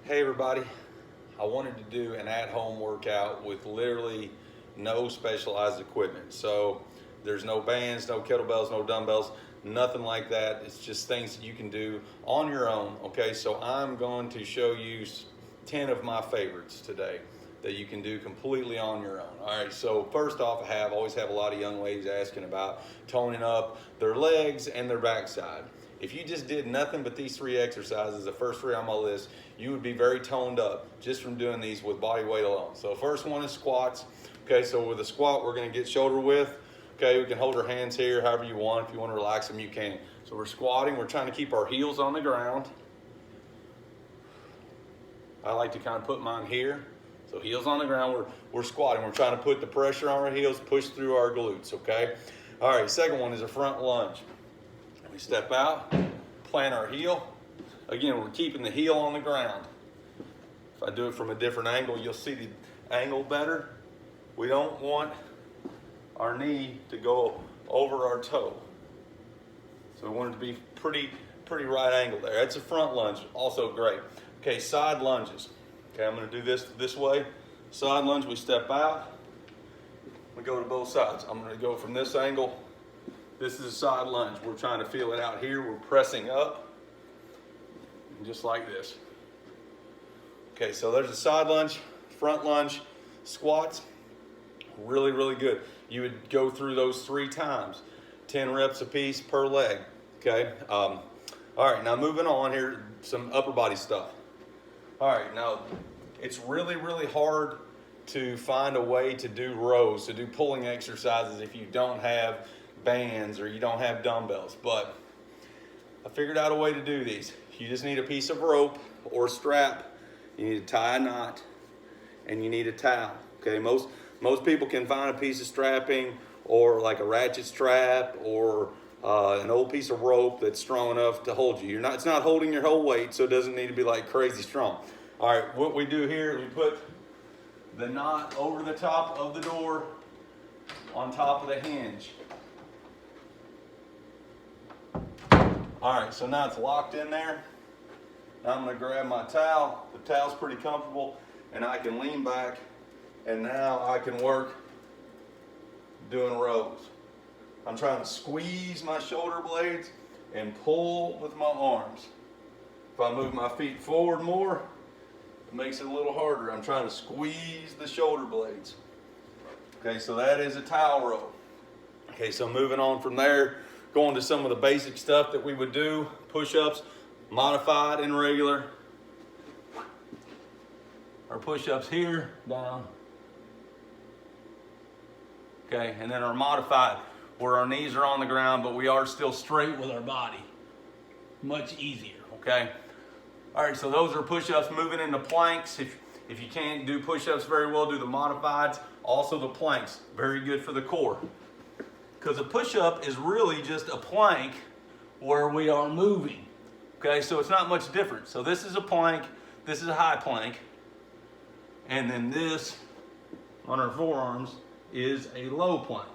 Hey everybody, I wanted to do an at-home workout with literally no specialized equipment. So there's no bands, no kettlebells, no dumbbells, nothing like that. It's just things that you can do on your own. Okay, so I'm going to show you 10 of my favorites today that you can do completely on your own. All right, so first off, I always have a lot of young ladies asking about toning up their legs and their backside. If you just did nothing but these 3 exercises, the first 3 on my list, you would be very toned up just from doing these with body weight alone. So first one is squats. Okay, so with a squat, we're gonna get shoulder width. Okay, we can hold our hands here however you want. If you want to relax them, you can. So we're squatting, we're trying to keep our heels on the ground. I like to kind of put mine here. So heels on the ground, we're squatting. We're trying to put the pressure on our heels, push through our glutes, okay? All right, second one is a front lunge. We step out, plant our heel. Again, we're keeping the heel on the ground. If I do it from a different angle, you'll see the angle better. We don't want our knee to go over our toe. So we want it to be pretty right angle there. That's a front lunge, also great. Okay, side lunges. Okay, I'm gonna do this way. Side lunge, we step out. We go to both sides. I'm gonna go from this angle. This is a side lunge. We're trying to feel it out here. We're pressing up, just like this. Okay, so there's a side lunge, front lunge, squats. Really good. You would go through those 3 times, 10 reps a piece per leg. Okay. All right, now moving on here, some upper body stuff. All right, now it's really hard to find a way to do rows, to do pulling exercises if you don't have bands or you don't have dumbbells, but I figured out a way to do these. You just need a piece of rope or strap, you need to tie a knot, and you need a towel. Okay, most people can find a piece of strapping or like a ratchet strap or an old piece of rope that's strong enough to hold you. It's not holding your whole weight, so it doesn't need to be like crazy strong. All right, what we do here, we put the knot over the top of the door on top of the hinge. All right, so now it's locked in there. Now I'm gonna grab my towel. The towel's pretty comfortable, and I can lean back, and now I can work doing rows. I'm trying to squeeze my shoulder blades and pull with my arms. If I move my feet forward more, it makes it a little harder. I'm trying to squeeze the shoulder blades. Okay, so that is a towel row. Okay, so moving on from there, going to some of the basic stuff that we would do, push-ups, modified and regular. Our push-ups here, down. Okay, and then our modified, where our knees are on the ground, but we are still straight with our body. Much easier, okay? All right, so those are push-ups. Moving into planks. If you can't do push-ups very well, do the modifieds. Also the planks, very good for the core. Because a push-up is really just a plank where we are moving. Okay, so it's not much different. So this is a plank, this is a high plank, and then this on our forearms is a low plank.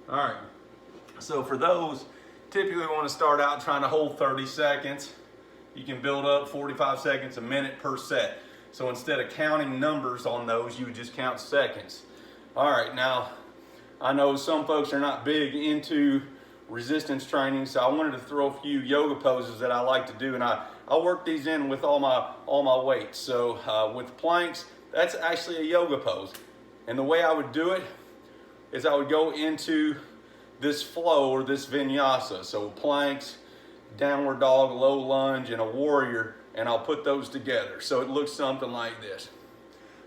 All right, so for those, typically we want to start out trying to hold 30 seconds. You can build up 45 seconds, a minute per set. So instead of counting numbers on those, you would just count seconds. All right, now I know some folks are not big into resistance training, so I wanted to throw a few yoga poses that I like to do, and I work these in with all my weights. So with planks, that's actually a yoga pose. And the way I would do it is I would go into this flow or this vinyasa. So planks, downward dog, low lunge, and a warrior, and I'll put those together. So it looks something like this.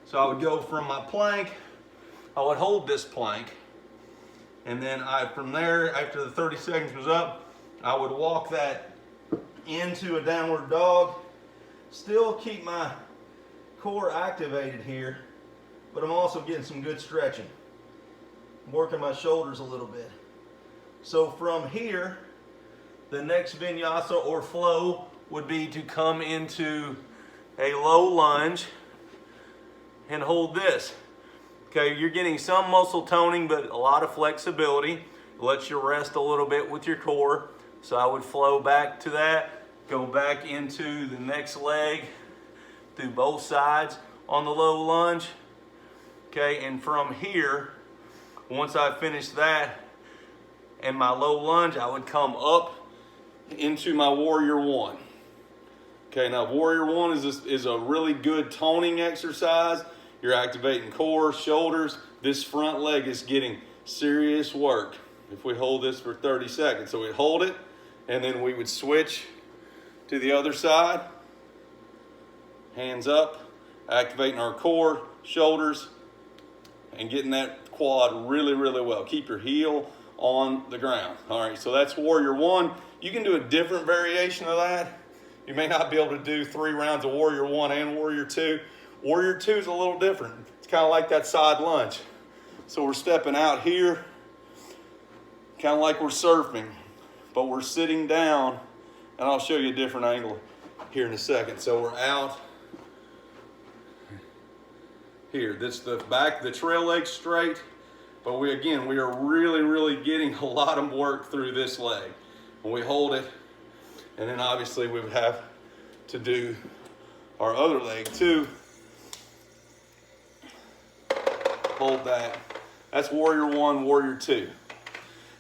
So I would go from my plank, I would hold this plank, and then from there, after the 30 seconds was up, I would walk that into a downward dog. Still keep my core activated here, but I'm also getting some good stretching. I'm working my shoulders a little bit. So from here, the next vinyasa or flow would be to come into a low lunge and hold this. Okay, you're getting some muscle toning, but a lot of flexibility. It lets you rest a little bit with your core. So I would flow back to that, go back into the next leg, through both sides on the low lunge. Okay, and from here, once I finish that and my low lunge, I would come up into my Warrior One. Okay, now Warrior One is a really good toning exercise. You're activating core, shoulders. This front leg is getting serious work. If we hold this for 30 seconds. So we hold it, and then we would switch to the other side. Hands up, activating our core, shoulders, and getting that quad really, really well. Keep your heel on the ground. All right, so that's Warrior One. You can do a different variation of that. You may not be able to do 3 rounds of Warrior One and Warrior Two. Warrior Two is a little different. It's kind of like that side lunge. So we're stepping out here, kind of like we're surfing, but we're sitting down, and I'll show you a different angle here in a second. So we're out here. This the back, the trail leg straight, but we are really, really getting a lot of work through this leg. When we hold it, and then obviously we would have to do our other leg too. Hold that. That's Warrior One, Warrior Two.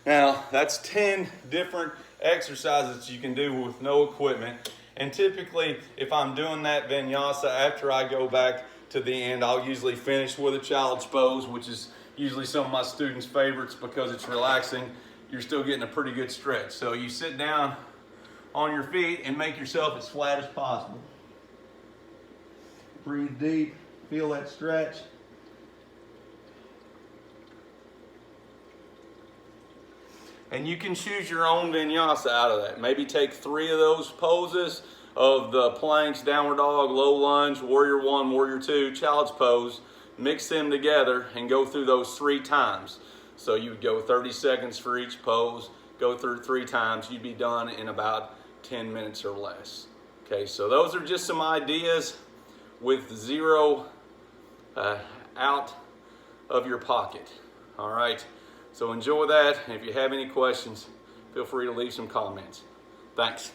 Now, that's 10 different exercises you can do with no equipment. And typically, if I'm doing that vinyasa after I go back to the end, I'll usually finish with a child's pose, which is usually some of my students' favorites because it's relaxing. You're still getting a pretty good stretch. So you sit down on your feet and make yourself as flat as possible. Breathe deep, feel that stretch. And you can choose your own vinyasa out of that. Maybe take 3 of those poses of the planks, downward dog, low lunge, Warrior One, Warrior Two, child's pose, mix them together and go through those 3 times. So you would go 30 seconds for each pose, go through 3 times, you'd be done in about 10 minutes or less. Okay, so those are just some ideas with 0 out of your pocket. All right. So enjoy that. If you have any questions, feel free to leave some comments. Thanks.